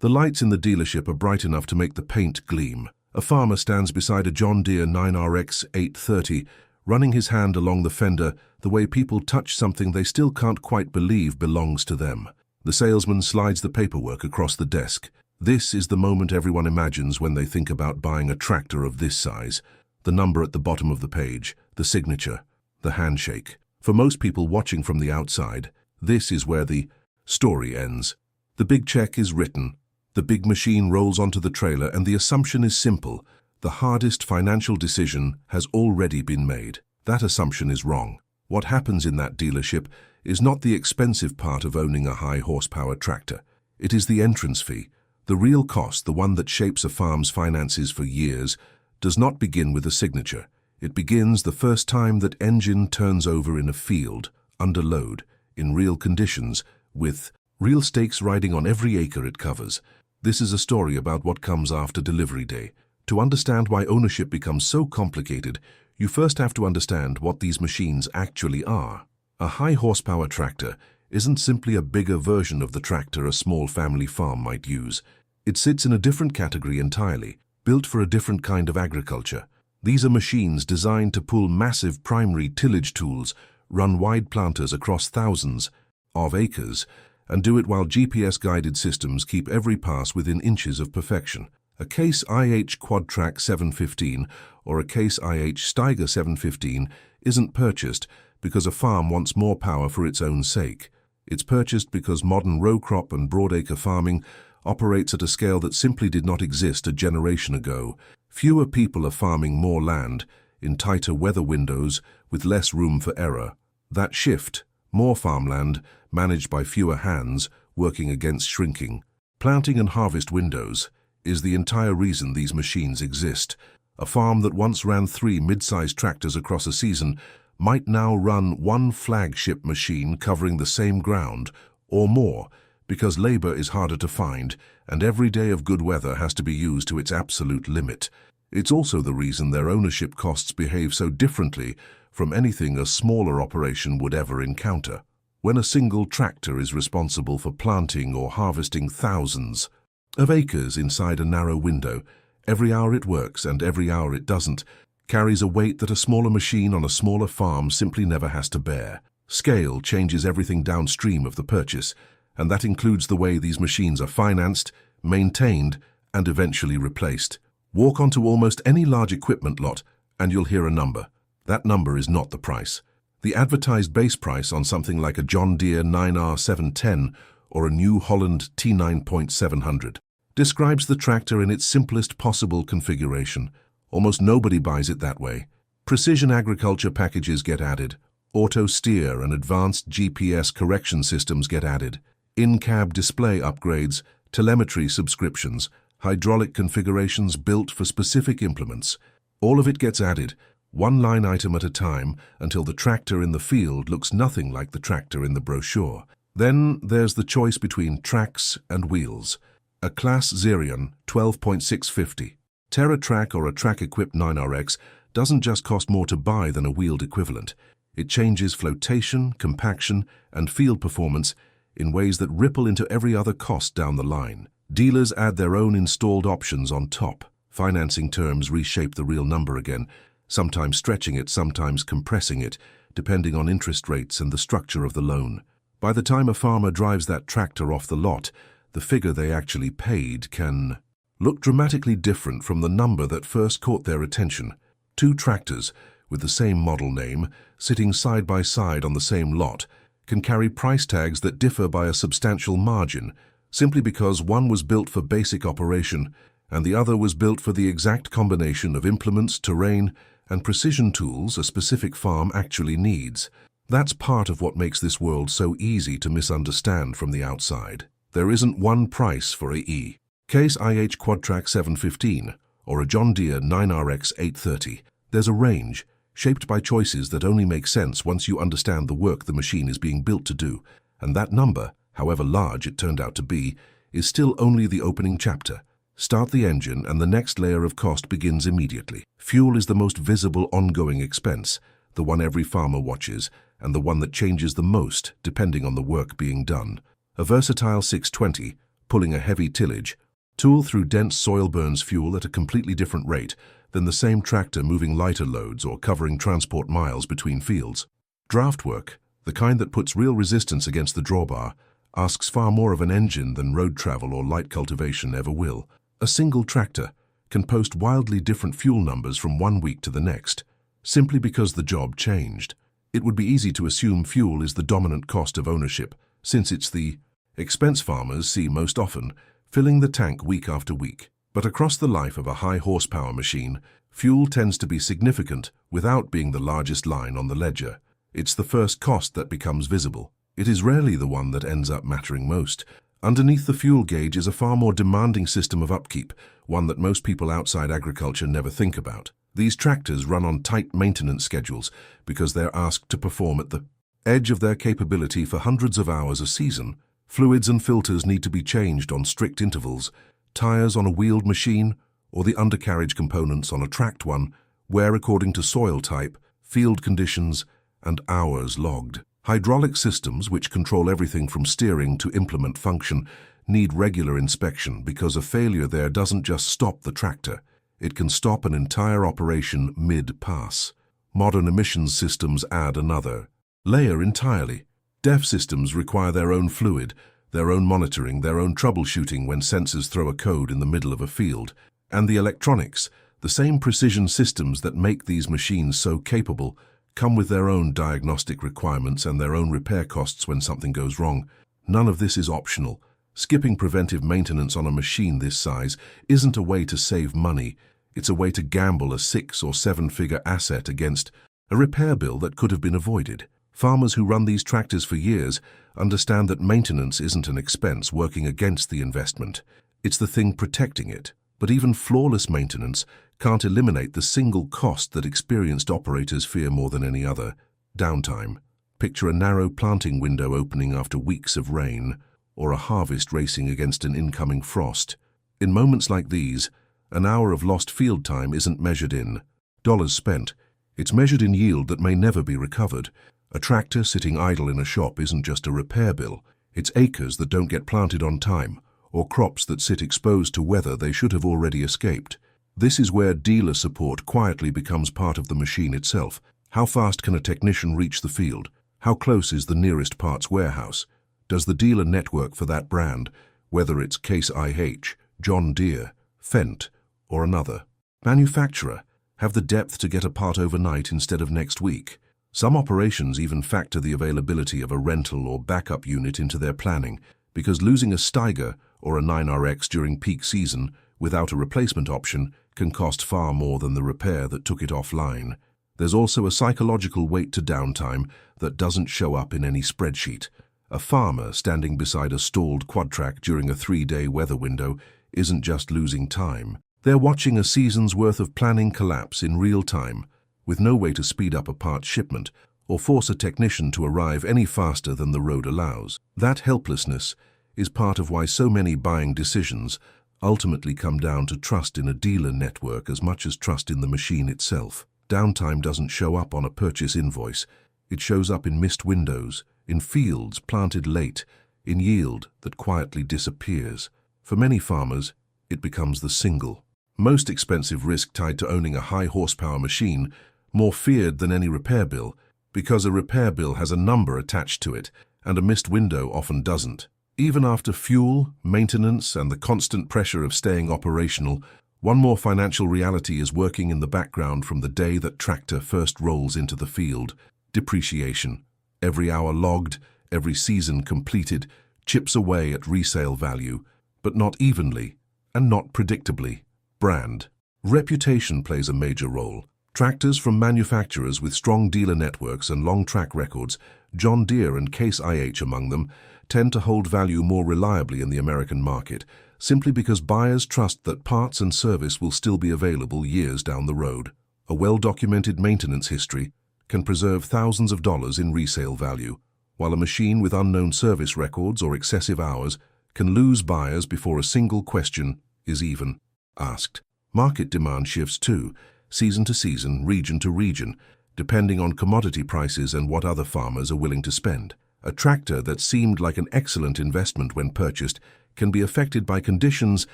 The lights in the dealership are bright enough to make the paint gleam. A farmer stands beside a John Deere 9RX 830, running his hand along the fender the way people touch something they still can't quite believe belongs to them. The salesman slides the paperwork across the desk. This is the moment everyone imagines when they think about buying a tractor of this size. The number at the bottom of the page, the signature, the handshake. For most people watching from the outside, this is where the story ends. The big check is written. The big machine rolls onto the trailer, and the assumption is simple. The hardest financial decision has already been made. That assumption is wrong. What happens in that dealership is not the expensive part of owning a high-horsepower tractor. It is the entrance fee. The real cost, the one that shapes a farm's finances for years, does not begin with a signature. It begins the first time that engine turns over in a field, under load, in real conditions, with real stakes riding on every acre it covers. This is a story about what comes after delivery day. To understand why ownership becomes so complicated, you first have to understand what these machines actually are. A high-horsepower tractor isn't simply a bigger version of the tractor a small family farm might use. It sits in a different category entirely, built for a different kind of agriculture. These are machines designed to pull massive primary tillage tools, run wide planters across thousands of acres, and do it while GPS-guided systems keep every pass within inches of perfection. A Case IH Quadtrac 715 or a Case IH Steiger 715 isn't purchased because a farm wants more power for its own sake. It's purchased because modern row crop and broadacre farming operates at a scale that simply did not exist a generation ago. Fewer people are farming more land, in tighter weather windows, with less room for error. That shift, more farmland, managed by fewer hands, working against shrinking, planting and harvest windows, is the entire reason these machines exist. A farm that once ran 3 mid-sized tractors across a season might now run one flagship machine covering the same ground, or more, because labor is harder to find, and every day of good weather has to be used to its absolute limit. It's also the reason their ownership costs behave so differently from anything a smaller operation would ever encounter. When a single tractor is responsible for planting or harvesting thousands of acres inside a narrow window, every hour it works and every hour it doesn't carries a weight that a smaller machine on a smaller farm simply never has to bear. Scale changes everything downstream of the purchase, and that includes the way these machines are financed, maintained, and eventually replaced. Walk onto almost any large equipment lot and you'll hear a number. That number is not the price. The advertised base price on something like a John Deere 9R710 or a New Holland T9.700 describes the tractor in its simplest possible configuration. Almost nobody buys it that way. Precision agriculture packages get added. Auto steer and advanced GPS correction systems get added. In-cab display upgrades, telemetry subscriptions, hydraulic configurations built for specific implements. All of it gets added, one line item at a time, until the tractor in the field looks nothing like the tractor in the brochure. Then there's the choice between tracks and wheels. A Class Xerion 12.650. TerraTrack or a track-equipped 9RX doesn't just cost more to buy than a wheeled equivalent. It changes flotation, compaction, and field performance in ways that ripple into every other cost down the line. Dealers add their own installed options on top. Financing terms reshape the real number again, sometimes stretching it, sometimes compressing it, depending on interest rates and the structure of the loan. By the time a farmer drives that tractor off the lot, the figure they actually paid can look dramatically different from the number that first caught their attention. 2 tractors, with the same model name, sitting side by side on the same lot, can carry price tags that differ by a substantial margin, simply because one was built for basic operation and the other was built for the exact combination of implements, terrain, and precision tools a specific farm actually needs. That's part of what makes this world so easy to misunderstand from the outside. There isn't one price for a Case IH Quadtrac 715 or a John Deere 9RX 830. There's a range, shaped by choices that only make sense once you understand the work the machine is being built to do, and that number, however large it turned out to be, is still only the opening chapter. Start the engine and the next layer of cost begins immediately. Fuel is the most visible ongoing expense, the one every farmer watches, and the one that changes the most depending on the work being done. A versatile 620 pulling a heavy tillage. Tool through dense soil burns fuel at a completely different rate than the same tractor moving lighter loads or covering transport miles between fields. Draft work, the kind that puts real resistance against the drawbar, asks far more of an engine than road travel or light cultivation ever will. A single tractor can post wildly different fuel numbers from one week to the next, simply because the job changed. It would be easy to assume fuel is the dominant cost of ownership, since it's the expense farmers see most often, filling the tank week after week. But across the life of a high-horsepower machine, fuel tends to be significant without being the largest line on the ledger. It's the first cost that becomes visible. It is rarely the one that ends up mattering most. Underneath the fuel gauge is a far more demanding system of upkeep, one that most people outside agriculture never think about. These tractors run on tight maintenance schedules because they're asked to perform at the edge of their capability for hundreds of hours a season. Fluids and filters need to be changed on strict intervals. Tires on a wheeled machine or the undercarriage components on a tracked one, wear according to soil type, field conditions, and hours logged. Hydraulic systems, which control everything from steering to implement function, need regular inspection because a failure there doesn't just stop the tractor. It can stop an entire operation mid-pass. Modern emissions systems add another layer entirely. DEF systems require their own fluid, their own monitoring, their own troubleshooting when sensors throw a code in the middle of a field. And the electronics, the same precision systems that make these machines so capable, come with their own diagnostic requirements and their own repair costs when something goes wrong. None of this is optional. Skipping preventive maintenance on a machine this size isn't a way to save money. It's a way to gamble a 6- or 7-figure asset against a repair bill that could have been avoided. Farmers who run these tractors for years understand that maintenance isn't an expense working against the investment. It's the thing protecting it. But even flawless maintenance can't eliminate the single cost that experienced operators fear more than any other: downtime. Picture a narrow planting window opening after weeks of rain, or a harvest racing against an incoming frost. In moments like these, an hour of lost field time isn't measured in dollars spent. It's measured in yield that may never be recovered. A tractor sitting idle in a shop isn't just a repair bill. It's acres that don't get planted on time, or crops that sit exposed to weather they should have already escaped. This is where dealer support quietly becomes part of the machine itself. How fast can a technician reach the field? How close is the nearest parts warehouse? Does the dealer network for that brand, whether it's Case IH, John Deere, Fendt, or another manufacturer, have the depth to get a part overnight instead of next week? Some operations even factor the availability of a rental or backup unit into their planning, because losing a Steiger or a 9RX during peak season without a replacement option can cost far more than the repair that took it offline. There's also a psychological weight to downtime that doesn't show up in any spreadsheet. A farmer standing beside a stalled Quadtrac during a 3-day weather window isn't just losing time. They're watching a season's worth of planning collapse in real time, with no way to speed up a part shipment or force a technician to arrive any faster than the road allows. That helplessness is part of why so many buying decisions ultimately come down to trust in a dealer network as much as trust in the machine itself. Downtime doesn't show up on a purchase invoice. It shows up in missed windows, in fields planted late, in yield that quietly disappears. For many farmers, it becomes the single most expensive risk tied to owning a high-horsepower machine, more feared than any repair bill, because a repair bill has a number attached to it, and a missed window often doesn't. Even after fuel, maintenance, and the constant pressure of staying operational, one more financial reality is working in the background from the day that tractor first rolls into the field: depreciation. Every hour logged, every season completed, chips away at resale value, but not evenly and not predictably. Brand. Reputation plays a major role. Tractors from manufacturers with strong dealer networks and long track records, John Deere and Case IH among them, tend to hold value more reliably in the American market, simply because buyers trust that parts and service will still be available years down the road. A well-documented maintenance history can preserve thousands of dollars in resale value, while a machine with unknown service records or excessive hours can lose buyers before a single question is even asked. Market demand shifts too, season to season, region to region, depending on commodity prices and what other farmers are willing to spend. A tractor that seemed like an excellent investment when purchased can be affected by conditions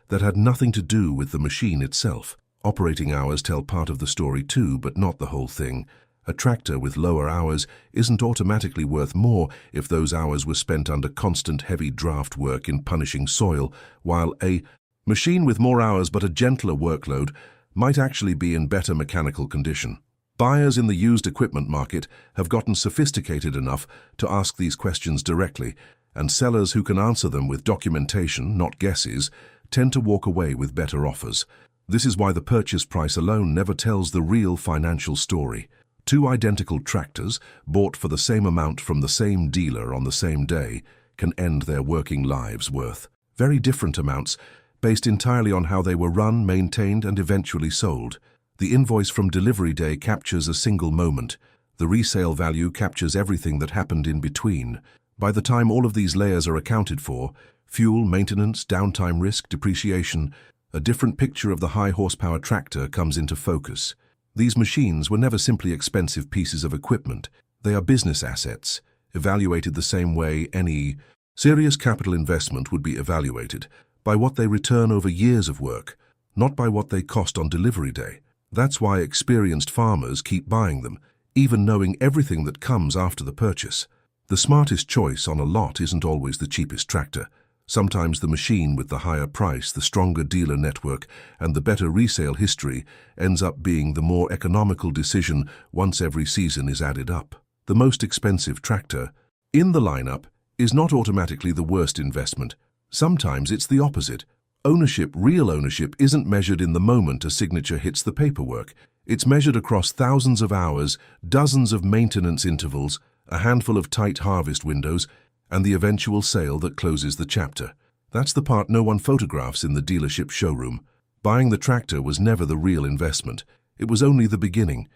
that had nothing to do with the machine itself. Operating hours tell part of the story too, but not the whole thing. A tractor with lower hours isn't automatically worth more if those hours were spent under constant heavy draft work in punishing soil, while a machine with more hours but a gentler workload might actually be in better mechanical condition. Buyers in the used equipment market have gotten sophisticated enough to ask these questions directly, and sellers who can answer them with documentation, not guesses, tend to walk away with better offers. This is why the purchase price alone never tells the real financial story. Two identical tractors, bought for the same amount from the same dealer on the same day, can end their working lives worth very different amounts, based entirely on how they were run, maintained, and eventually sold. The invoice from delivery day captures a single moment. The resale value captures everything that happened in between. By the time all of these layers are accounted for, fuel, maintenance, downtime risk, depreciation, a different picture of the high-horsepower tractor comes into focus. These machines were never simply expensive pieces of equipment. They are business assets, evaluated the same way any serious capital investment would be evaluated, by what they return over years of work, not by what they cost on delivery day. That's why experienced farmers keep buying them, even knowing everything that comes after the purchase. The smartest choice on a lot isn't always the cheapest tractor. Sometimes the machine with the higher price, the stronger dealer network, and the better resale history ends up being the more economical decision once every season is added up. The most expensive tractor in the lineup is not automatically the worst investment. Sometimes it's the opposite. Ownership, real ownership, isn't measured in the moment a signature hits the paperwork. It's measured across thousands of hours, dozens of maintenance intervals, a handful of tight harvest windows, and the eventual sale that closes the chapter. That's the part no one photographs in the dealership showroom. Buying the tractor was never the real investment. It was only the beginning.